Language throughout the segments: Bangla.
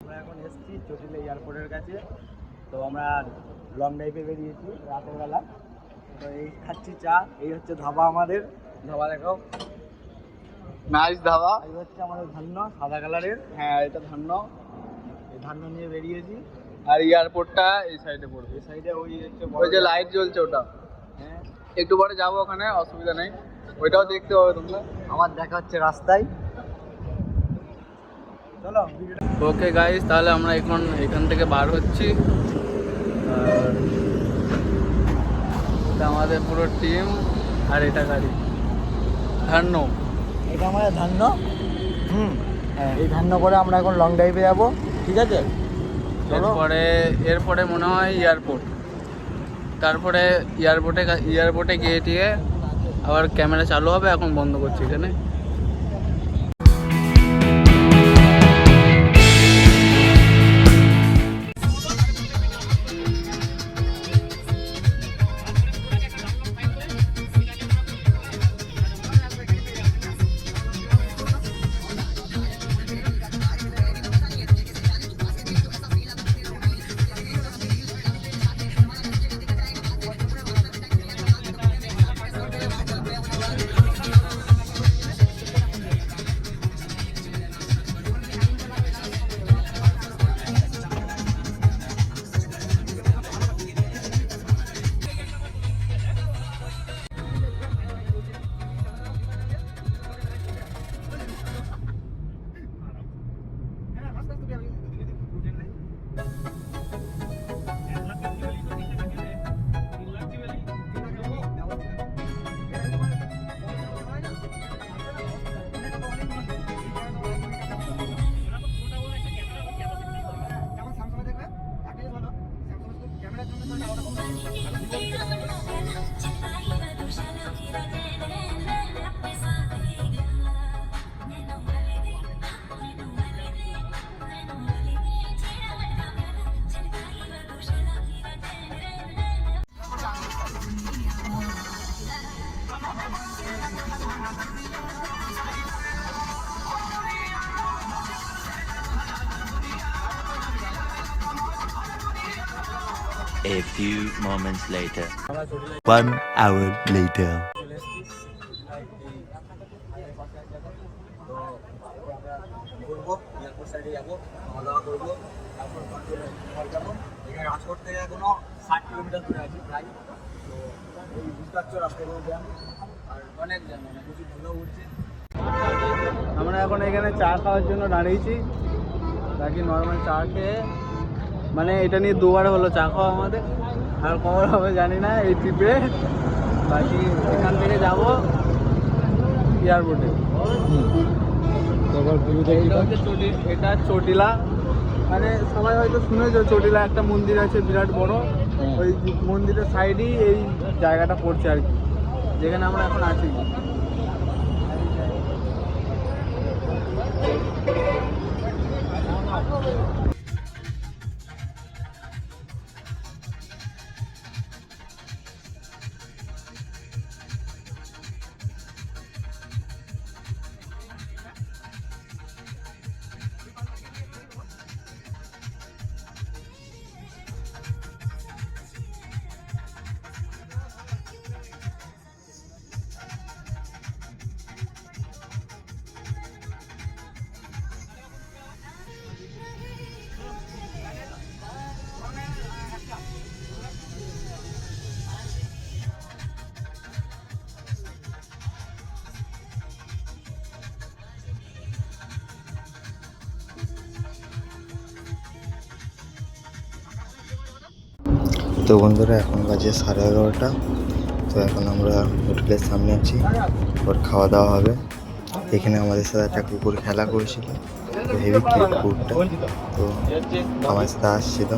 আমরা এখন এসেছি চটিলা এয়ারপোর্টের কাছে। তো আমরা লং ড্রাইভে বেরিয়েছি রাতের বেলা। তো এই খাচ্ছি চা। এই হচ্ছে ধাবা, আমাদের ধাবা দেখাও, নাইস ধাবা। এই হচ্ছে আমাদের ধান্য সাদা কালারের। হ্যাঁ, এটা ধান্য। এই ধান্য নিয়ে বেরিয়েছি। আর এয়ারপোর্টটা এই সাইডে পড়বে। এই সাইডে ওই হচ্ছে ওই যে লাইট জ্বলছে ওটা। হ্যাঁ, একটু পরে যাবো ওখানে, অসুবিধা নেই, ওইটাও দেখতে হবে তোমরা। আমার দেখা হচ্ছে রাস্তায়। চলো ওকে গাইস, তাহলে আমরা এখন এখান থেকে বার হচ্ছি। আর এটা আমাদের পুরো টিম। আর এটা গাড়ি ধান্য। এটা আমাদের ধান্য। হ্যাঁ, এই ধান্য করে আমরা এখন লং ড্রাইভে যাবো। ঠিক আছে, এরপরে মনে হয় এয়ারপোর্ট। তারপরে এয়ারপোর্টে গিয়ে টিয়ে আবার ক্যামেরা চালু হবে। এখন বন্ধ করছি এখানে। A few moments later. 1 hour later. ঘুরবো, এয়ারপোর্ট সাইডে যাবো, খাওয়া দাওয়া করবো, তারপর কন্ট্রোলে ঘর যাবো। এখানে রাজকোট থেকে এখনো 60 কিলোমিটার দূরে আছি প্রায়। তো এই বুঝতে পারছো রাস্তাগুলো জ্যাম, আর অনেক জ্যাম, অনেক কিছু ধুলো উঠছে। আমরা এখন এখানে চা খাওয়ার জন্য দাঁড়িয়েছি। বাকি নর্মাল চা খেয়ে, মানে এটা নিয়ে দুবার হলো চা খাওয়া আমাদের। আর কবার হবে জানি না এই ট্রিপে। বাকি এখান থেকে যাব এয়ারপোর্টে। এটা চটিলা, মানে সবাই হয়তো শুনেছো, চটিলা একটা মন্দির আছে বিরাট বড়। ওই মন্দিরের সাইডেই এই জায়গাটা পড়ছে আর কি, যেখানে আমরা এখন আছি। তো বন্ধুরা, এখন বাজে 11:30। তো এখন আমরা হোটেলের সামনে আছি, ওর খাওয়া দাওয়া হবে। এখানে আমাদের সাথে একটা কুকুর খেলা করছিল, তো হেভি কিউট কুকুরটা। তো আমার সাথে আসছিল,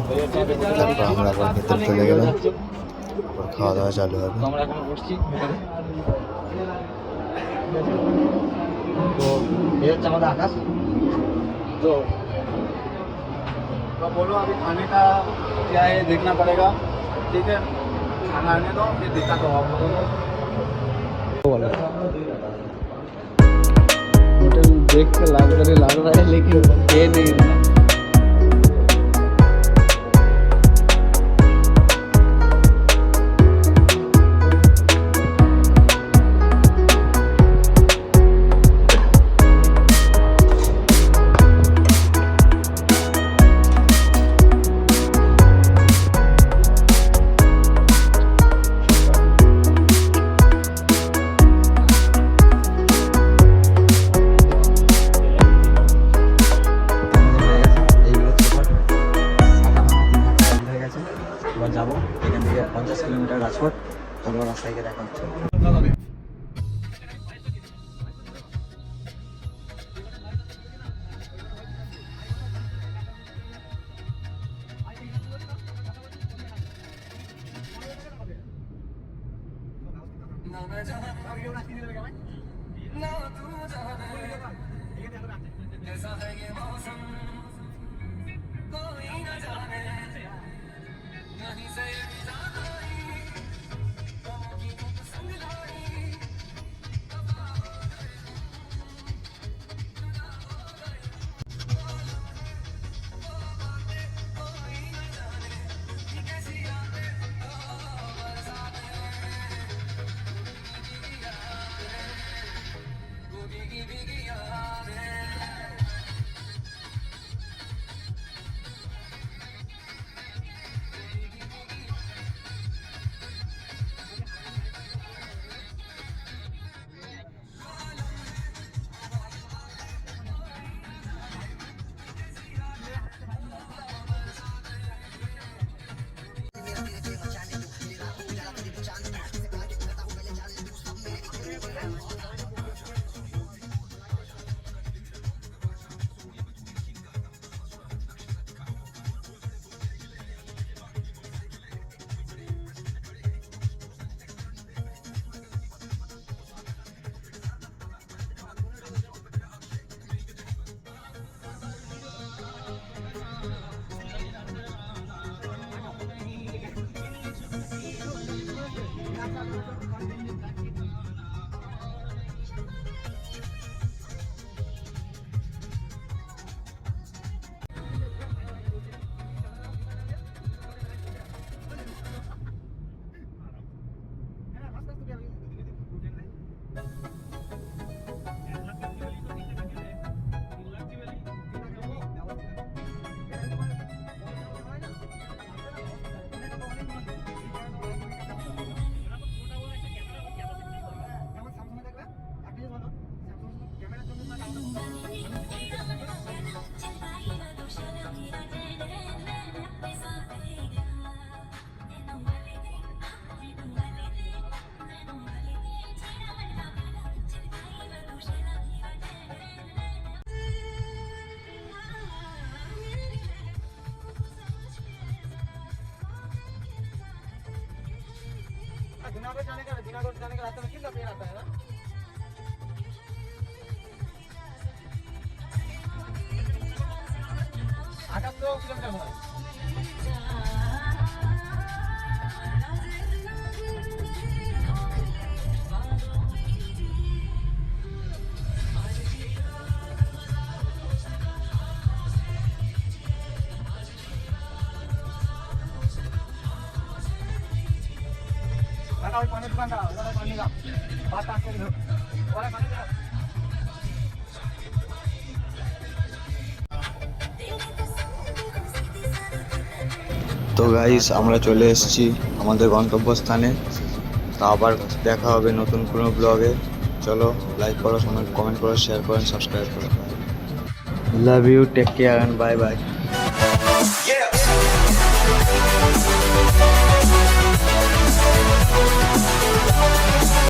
তারপর আমরা আবার ভেতরে চলে গেলাম, ওর খাওয়া দাওয়া চালু হবে। তো এই হচ্ছে আমাদের আকাশ। तो बोलो अभी खाने का क्या है देखना पड़ेगा, ठीक है? खाना आने दो, फिर दिखा दो आप लोगों को। होटल देख के लग रहा है, लेकिन ये नहीं है। এটা রাজকোট। চলো রাস্তায় গিয়ে দেখা হচ্ছে। जूनागढ़ जाने का रास्ता में कितना पेड़ आता है ना? आठ किलोमीटर होगा। पानी दुकान का पानी का बात आके पानी का তো গাইস আমরা চলে এসেছি আমাদের গন্তব্যস্থানে। তা আবার দেখা হবে নতুন কোনো ব্লগে। চলো লাইক করো, কমেন্ট করো, শেয়ার করো, সাবস্ক্রাইব করো। Love you, take care and bye by.